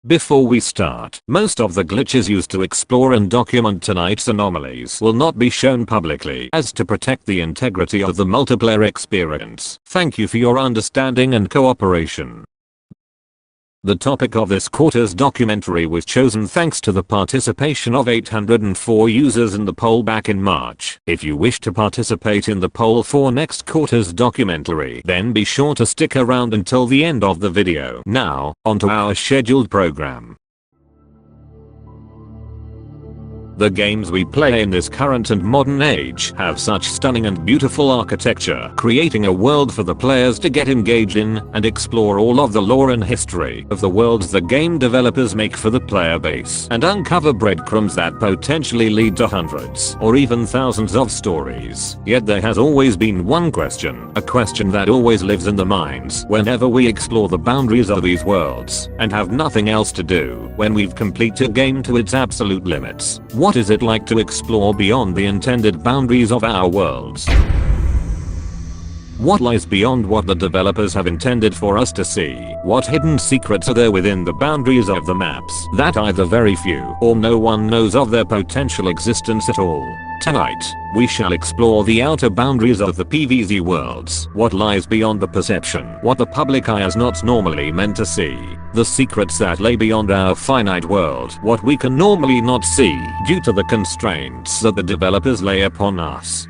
Before we start, most of the glitches used to explore and document tonight's anomalies will not be shown publicly as to protect the integrity of the multiplayer experience. Thank you for your understanding and cooperation. The topic of this quarter's documentary was chosen thanks to the participation of 804 users in the poll back in March. If you wish to participate in the poll for next quarter's documentary, then be sure to stick around until the end of the video. Now, onto our scheduled program. The games we play in this current and modern age have such stunning and beautiful architecture, creating a world for the players to get engaged in and explore all of the lore and history of the worlds the game developers make for the player base and uncover breadcrumbs that potentially lead to hundreds or even thousands of stories. Yet there has always been one question, a question that always lives in the minds whenever we explore the boundaries of these worlds and have nothing else to do when we've completed a game to its absolute limits. What is it like to explore beyond the intended boundaries of our worlds? What lies beyond what the developers have intended for us to see? What hidden secrets are there within the boundaries of the maps that either very few or no one knows of their potential existence at all? Tonight, we shall explore the outer boundaries of the PVZ worlds, what lies beyond the perception, what the public eye is not normally meant to see, the secrets that lay beyond our finite world, what we can normally not see due to the constraints that the developers lay upon us.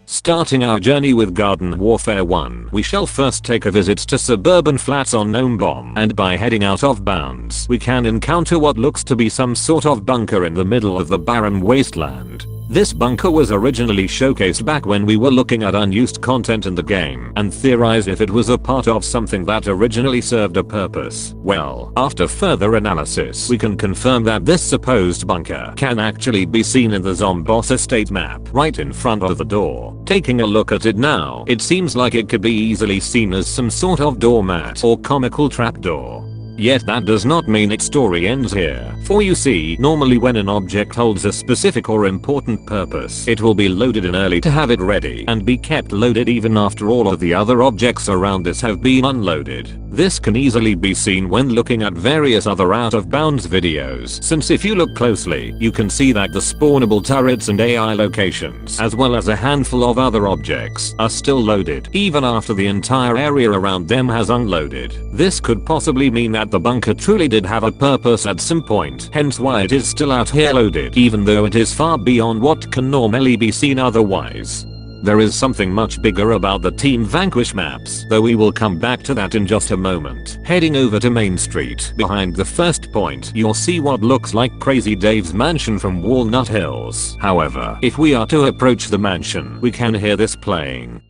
Starting our journey with Garden Warfare 1, we shall first take a visit to suburban flats on Gnome Bomb, and by heading out of bounds, we can encounter what looks to be some sort of bunker in the middle of the barren wasteland. This bunker was originally showcased back when we were looking at unused content in the game and theorized if it was a part of something that originally served a purpose. Well, after further analysis, we can confirm that this supposed bunker can actually be seen in the Zomboss estate map right in front of the door. Taking a look at it now, it seems like it could be easily seen as some sort of doormat or comical trapdoor. Yet that does not mean its story ends here, for you see, normally when an object holds a specific or important purpose, it will be loaded in early to have it ready and be kept loaded even after all of the other objects around it have been unloaded. This can easily be seen when looking at various other out of bounds videos, since if you look closely, you can see that the spawnable turrets and AI locations, as well as a handful of other objects, are still loaded, even after the entire area around them has unloaded. This could possibly mean that the bunker truly did have a purpose at some point, hence why it is still out here loaded, even though it is far beyond what can normally be seen otherwise. There is something much bigger about the Team Vanquish maps, though we will come back to that in just a moment. Heading over to Main Street, behind the first point, you'll see what looks like Crazy Dave's mansion from Walnut Hills. However, if we are to approach the mansion, we can hear this playing.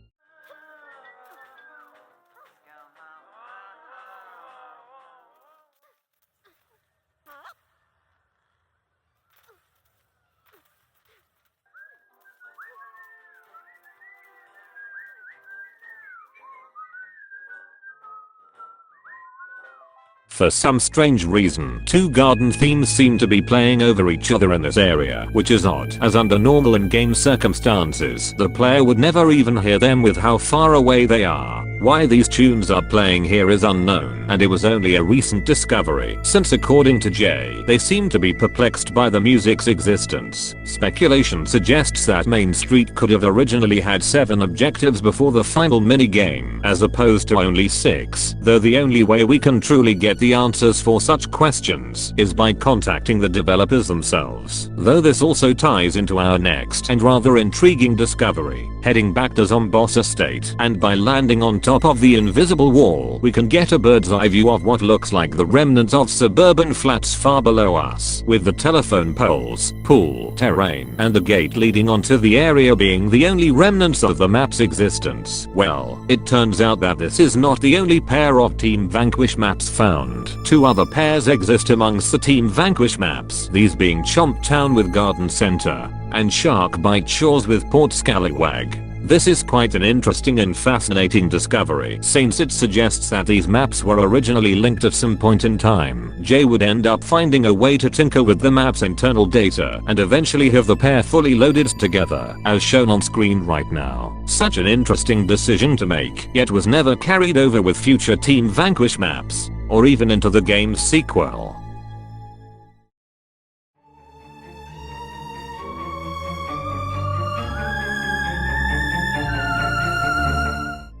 For some strange reason, two garden themes seem to be playing over each other in this area, which is odd, as under normal in-game circumstances, the player would never even hear them with how far away they are. Why these tunes are playing here is unknown, and it was only a recent discovery, since according to Jay, they seem to be perplexed by the music's existence. Speculation suggests that Main Street could have originally had 7 objectives before the final minigame, as opposed to only 6, though the only way we can truly get the answers for such questions is by contacting the developers themselves. Though this also ties into our next and rather intriguing discovery, heading back to Zomboss Estate, and by landing on top of the invisible wall, we can get a bird's eye view of what looks like the remnants of suburban flats far below us, with the telephone poles, pool, terrain, and the gate leading onto the area being the only remnants of the map's existence. Well, it turns out that this is not the only pair of Team Vanquish maps found. 2 other pairs exist amongst the Team Vanquish maps, these being Chomp Town with Garden Center, and Shark Bite Shores with Port Scallywag. This is quite an interesting and fascinating discovery, since it suggests that these maps were originally linked at some point in time. Jay would end up finding a way to tinker with the map's internal data and eventually have the pair fully loaded together, as shown on screen right now. Such an interesting decision to make, yet was never carried over with future Team Vanquish maps, or even into the game's sequel.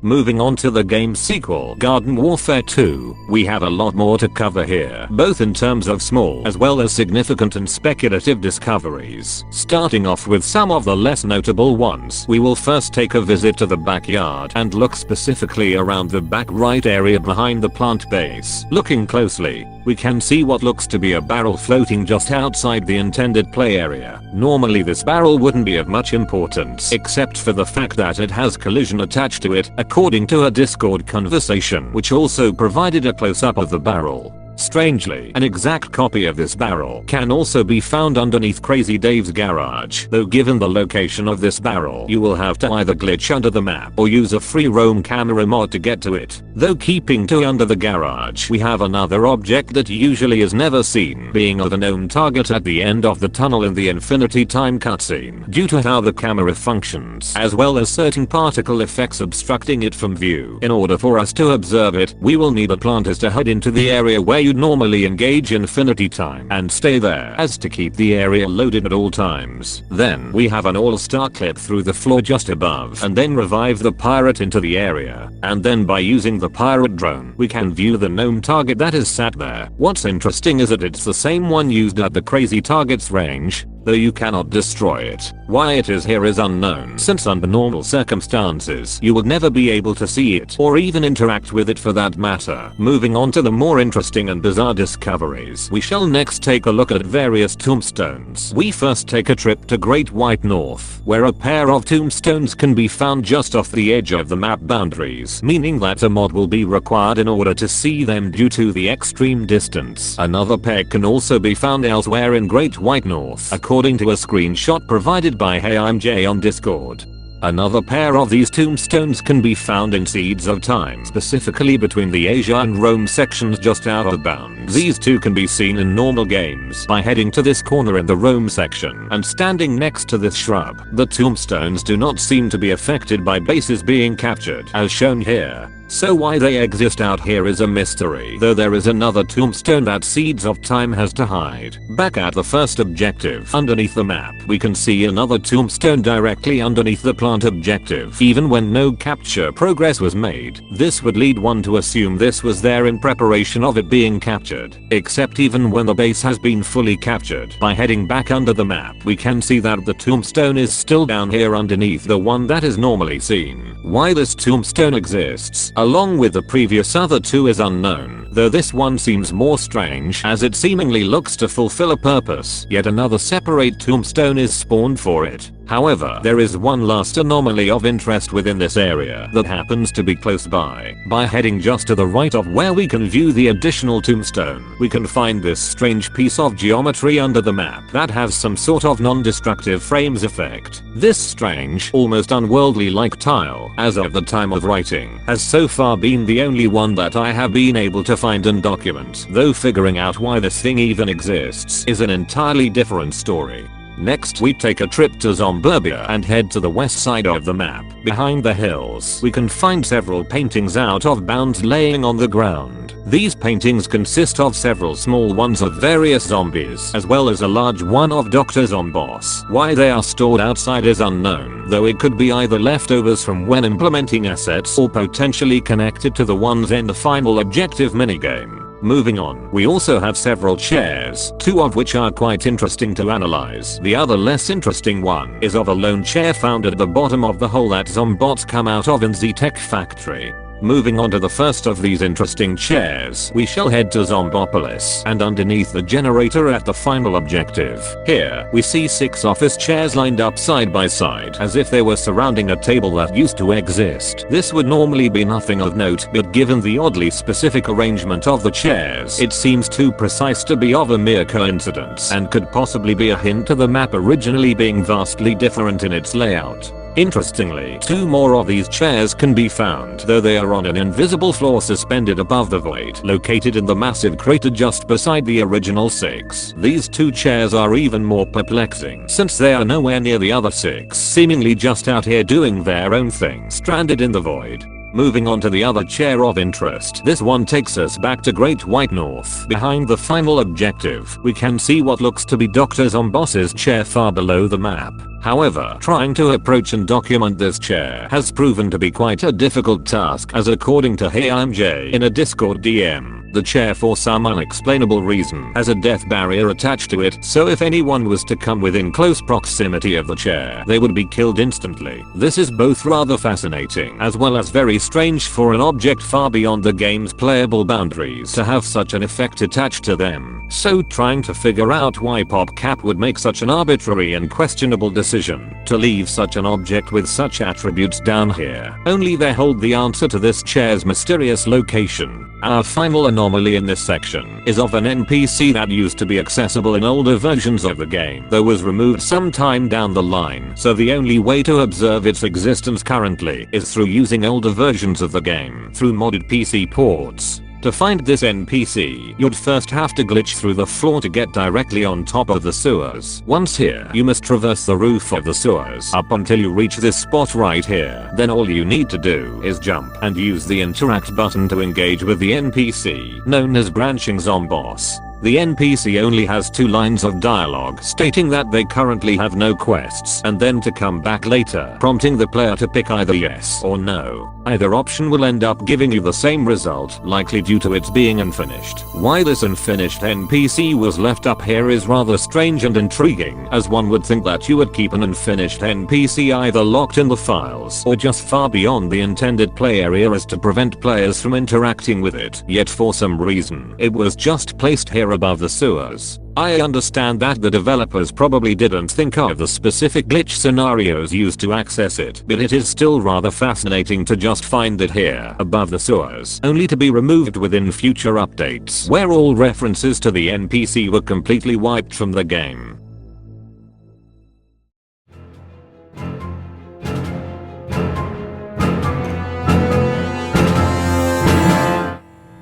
Moving on to the game's sequel, Garden Warfare 2, we have a lot more to cover here, both in terms of small as well as significant and speculative discoveries. Starting off with some of the less notable ones, we will first take a visit to the backyard and look specifically around the back right area behind the plant base. Looking closely, we can see what looks to be a barrel floating just outside the intended play area. Normally this barrel wouldn't be of much importance except for the fact that it has collision attached to it, according to a Discord conversation which also provided a close-up of the barrel. Strangely, an exact copy of this barrel can also be found underneath Crazy Dave's garage, though given the location of this barrel you will have to either glitch under the map or use a free roam camera mod to get to it. Though keeping to under the garage, we have another object that usually is never seen, being of a known target at the end of the tunnel in the Infinity Time cutscene, due to how the camera functions, as well as certain particle effects obstructing it from view. In order for us to observe it, we will need the planters to head into the area where you'd normally engage Infinity Time and stay there as to keep the area loaded at all times. Then we have an all-star clip through the floor just above and then revive the pirate into the area, and then by using the pirate drone we can view the gnome target that is sat there. What's interesting is that it's the same one used at the crazy target's range, though you cannot destroy it. Why it is here is unknown, since under normal circumstances you would never be able to see it or even interact with it for that matter. Moving on to the more interesting and bizarre discoveries, we shall next take a look at various tombstones. We first take a trip to Great White North, where a pair of tombstones can be found just off the edge of the map boundaries, meaning that a mod will be required in order to see them due to the extreme distance. Another pair can also be found elsewhere in Great White North, according to a screenshot provided by Hey I'm Jay on Discord. Another pair of these tombstones can be found in Seeds of Time, specifically between the Asia and Rome sections just out of bounds. These two can be seen in normal games by heading to this corner in the Rome section and standing next to this shrub. The tombstones do not seem to be affected by bases being captured, as shown here. So why they exist out here is a mystery, though there is another tombstone that Seeds of Time has to hide. Back at the first objective, underneath the map, we can see another tombstone directly underneath the plant objective, even when no capture progress was made. This would lead one to assume this was there in preparation of it being captured. Except even when the base has been fully captured, by heading back under the map, we can see that the tombstone is still down here underneath the one that is normally seen. Why this tombstone exists, along with the previous other two, is unknown, though this one seems more strange as it seemingly looks to fulfill a purpose. Yet another separate tombstone is spawned for it. However, there is one last anomaly of interest within this area that happens to be close by. By heading just to the right of where we can view the additional tombstone, we can find this strange piece of geometry under the map that has some sort of non-destructive frames effect. This strange, almost unworldly-like tile, as of the time of writing, has so far been the only one that I have been able to find and document, though figuring out why this thing even exists is an entirely different story. Next we take a trip to Zomburbia and head to the west side of the map. Behind the hills we can find several paintings out of bounds laying on the ground. These paintings consist of several small ones of various zombies as well as a large one of Dr. Zomboss. Why they are stored outside is unknown, though it could be either leftovers from when implementing assets or potentially connected to the ones in the final objective minigame. Moving on, we also have several chairs, two of which are quite interesting to analyze. The other less interesting one is of a lone chair found at the bottom of the hole that zombots come out of in the tech factory. Moving on to the first of these interesting chairs, we shall head to Zombopolis and underneath the generator at the final objective. Here, we see 6 office chairs lined up side by side as if they were surrounding a table that used to exist. This would normally be nothing of note, but given the oddly specific arrangement of the chairs, it seems too precise to be of a mere coincidence and could possibly be a hint to the map originally being vastly different in its layout. Interestingly, 2 more of these chairs can be found, though they are on an invisible floor suspended above the void, located in the massive crater just beside the original 6. These 2 chairs are even more perplexing, since they are nowhere near the other 6, seemingly just out here doing their own thing, stranded in the void. Moving on to the other chair of interest, this one takes us back to Great White North. Behind the final objective, we can see what looks to be Dr. Zomboss's chair far below the map. However, trying to approach and document this chair has proven to be quite a difficult task, as according to HeyI'mJ in a Discord DM, the chair for some unexplainable reason has a death barrier attached to it, so if anyone was to come within close proximity of the chair, they would be killed instantly. This is both rather fascinating as well as very strange for an object far beyond the game's playable boundaries to have such an effect attached to them. So trying to figure out why PopCap would make such an arbitrary and questionable decision to leave such an object with such attributes down here. Only they hold the answer to this chair's mysterious location. Our final anomaly in this section is of an NPC that used to be accessible in older versions of the game, though was removed some time down the line, so the only way to observe its existence currently is through using older versions of the game through modded PC ports. To find this NPC, you'd first have to glitch through the floor to get directly on top of the sewers. Once here, you must traverse the roof of the sewers up until you reach this spot right here. Then all you need to do is jump and use the interact button to engage with the NPC, known as Branching Zomboss. The NPC only has 2 lines of dialogue stating that they currently have no quests and then to come back later, prompting the player to pick either yes or no. Either option will end up giving you the same result, likely due to its being unfinished. Why this unfinished NPC was left up here is rather strange and intriguing, as one would think that you would keep an unfinished NPC either locked in the files or just far beyond the intended play area as to prevent players from interacting with it, yet for some reason, it was just placed here above the sewers. I understand that the developers probably didn't think of the specific glitch scenarios used to access it, but it is still rather fascinating to just find it here above the sewers, only to be removed within future updates where all references to the NPC were completely wiped from the game.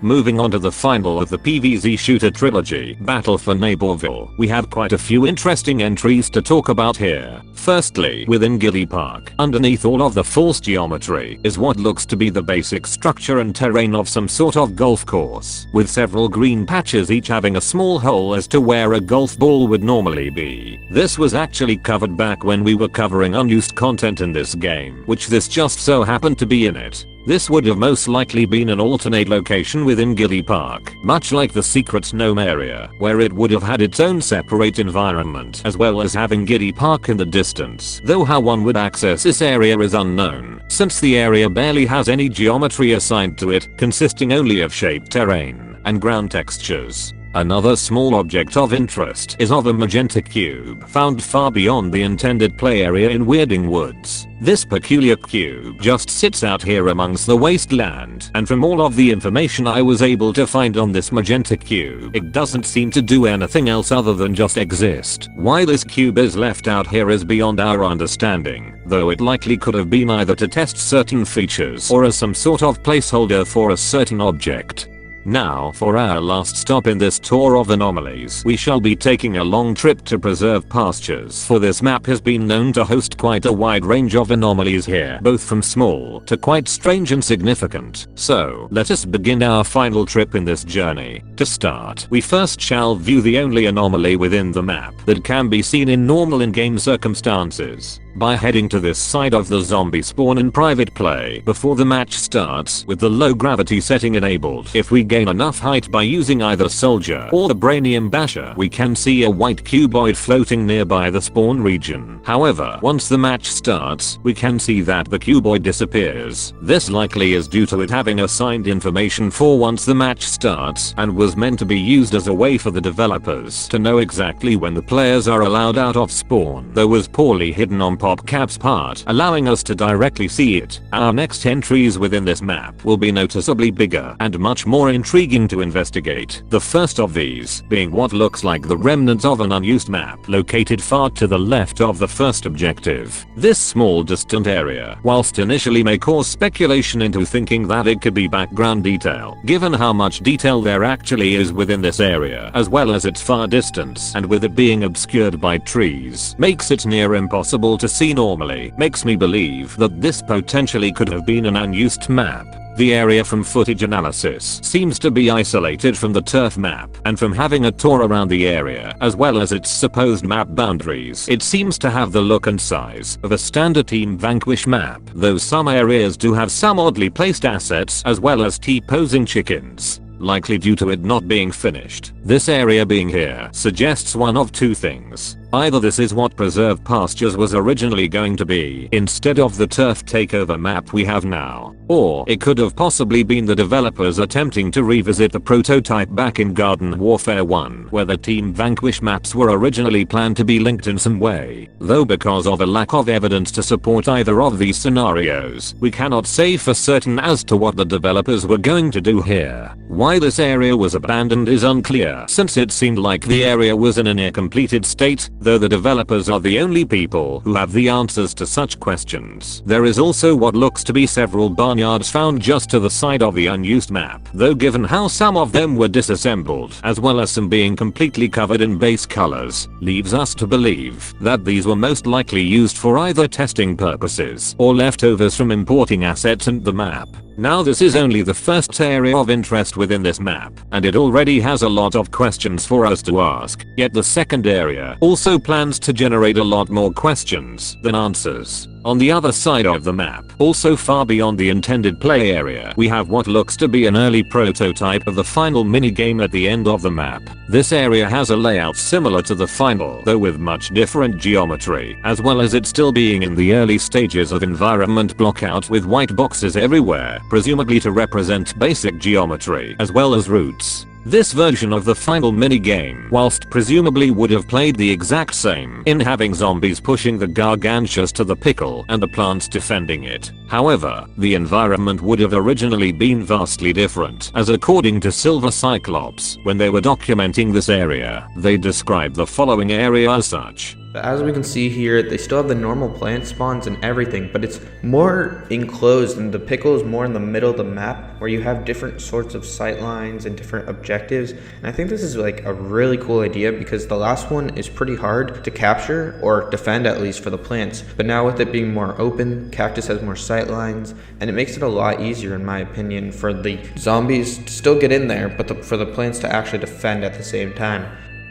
Moving on to the final of the PVZ Shooter trilogy, Battle for Neighborville, we have quite a few interesting entries to talk about here. Firstly, within Giddy Park, underneath all of the false geometry, is what looks to be the basic structure and terrain of some sort of golf course, with several green patches each having a small hole as to where a golf ball would normally be. This was actually covered back when we were covering unused content in this game, which this just so happened to be in it. This would have most likely been an alternate location within Giddy Park, much like the secret gnome area, where it would have had its own separate environment as well as having Giddy Park in the distance, though how one would access this area is unknown, since the area barely has any geometry assigned to it, consisting only of shaped terrain and ground textures. Another small object of interest is of a magenta cube found far beyond the intended play area in Weirding Woods. This peculiar cube just sits out here amongst the wasteland, and from all of the information I was able to find on this magenta cube, it doesn't seem to do anything else other than just exist. Why this cube is left out here is beyond our understanding, though it likely could have been either to test certain features or as some sort of placeholder for a certain object. Now, for our last stop in this tour of anomalies, we shall be taking a long trip to Preserve Pastures, for this map has been known to host quite a wide range of anomalies here, both from small to quite strange and significant. So, let us begin our final trip in this journey. To start, we first shall view the only anomaly within the map that can be seen in normal in-game circumstances, by heading to this side of the zombie spawn in private play before the match starts with the low gravity setting enabled. If we gain enough height by using either Soldier or the Brainium Basher, we can see a white cuboid floating nearby the spawn region. However, once the match starts, we can see that the cuboid disappears. This likely is due to it having assigned information for once the match starts and was meant to be used as a way for the developers to know exactly when the players are allowed out of spawn, though was poorly hidden on PopCap's part, allowing us to directly see it. Our next entries within this map will be noticeably bigger and much more intriguing to investigate. The first of these being what looks like the remnants of an unused map located far to the left of the first objective. This small distant area, whilst initially may cause speculation into thinking that it could be background detail, given how much detail there actually is within this area as well as its far distance, and with it being obscured by trees, makes it near impossible to see normally, makes me believe that this potentially could have been an unused map. The area from footage analysis seems to be isolated from the turf map, and from having a tour around the area as well as its supposed map boundaries, it seems to have the look and size of a standard Team Vanquish map, though some areas do have some oddly placed assets as well as T-posing chickens, likely due to it not being finished. This area being here suggests one of two things. Either this is what Preserve Pastures was originally going to be instead of the turf takeover map we have now, or it could have possibly been the developers attempting to revisit the prototype back in Garden Warfare 1 where the Team Vanquish maps were originally planned to be linked in some way, though because of a lack of evidence to support either of these scenarios, we cannot say for certain as to what the developers were going to do here. Why this area was abandoned is unclear, since it seemed like the area was in a near completed state, though the developers are the only people who have the answers to such questions. There is also what looks to be several barnyards found just to the side of the unused map, though given how some of them were disassembled as well as some being completely covered in base colors, leaves us to believe that these were most likely used for either testing purposes or leftovers from importing assets into the map. Now this is only the first area of interest within this map, and it already has a lot of questions for us to ask, yet the second area also plans to generate a lot more questions than answers. On the other side of the map, also far beyond the intended play area, we have what looks to be an early prototype of the final minigame at the end of the map. This area has a layout similar to the final, though with much different geometry, as well as it still being in the early stages of environment blockout with white boxes everywhere, presumably to represent basic geometry as well as routes. This version of the final minigame, whilst presumably would have played the exact same in having zombies pushing the gargantuas to the pickle and the plants defending it. However, the environment would have originally been vastly different, as according to Silvercyclops, when they were documenting this area, they described the following area as such. As we can see here, they still have the normal plant spawns and everything, but it's more enclosed, and the pickle is more in the middle of the map where you have different sorts of sight lines and different objectives. And I think this is like a really cool idea because the last one is pretty hard to capture or defend, at least for the plants. But now with it being more open, Cactus has more sight lines, and it makes it a lot easier, in my opinion, for the zombies to still get in there, but for the plants to actually defend at the same time.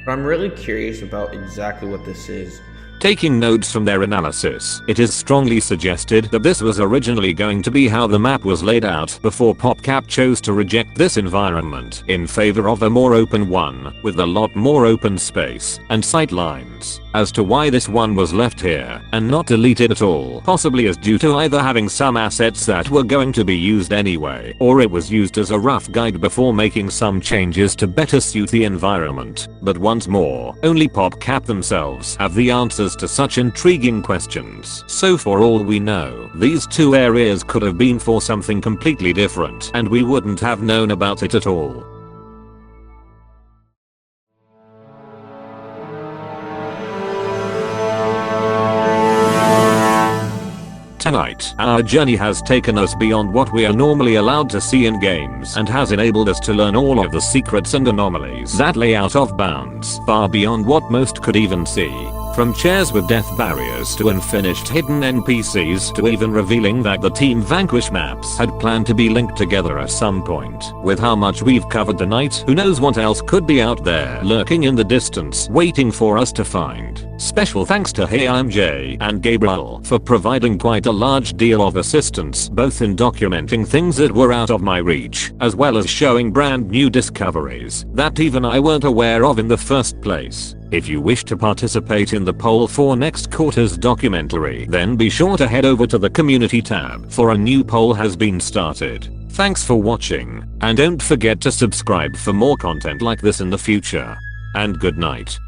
But I'm really curious about exactly what this is. Taking notes from their analysis, it is strongly suggested that this was originally going to be how the map was laid out before PopCap chose to reject this environment in favor of a more open one, with a lot more open space and sight lines. As to why this one was left here and not deleted at all, possibly is due to either having some assets that were going to be used anyway, or it was used as a rough guide before making some changes to better suit the environment. But once more, only PopCap themselves have the answers to such intriguing questions. So for all we know, these two areas could have been for something completely different, and we wouldn't have known about it at all. Tonight, our journey has taken us beyond what we are normally allowed to see in games and has enabled us to learn all of the secrets and anomalies that lay out of bounds, far beyond what most could even see. From chairs with death barriers to unfinished hidden NPCs to even revealing that the Team Vanquish maps had planned to be linked together at some point. With how much we've covered tonight, who knows what else could be out there lurking in the distance waiting for us to find. Special thanks to Hey I'm Jay and Gabriel for providing quite a large deal of assistance, both in documenting things that were out of my reach, as well as showing brand new discoveries that even I weren't aware of in the first place. If you wish to participate in the poll for next quarter's documentary, then be sure to head over to the community tab, for a new poll has been started. Thanks for watching, and don't forget to subscribe for more content like this in the future. And good night.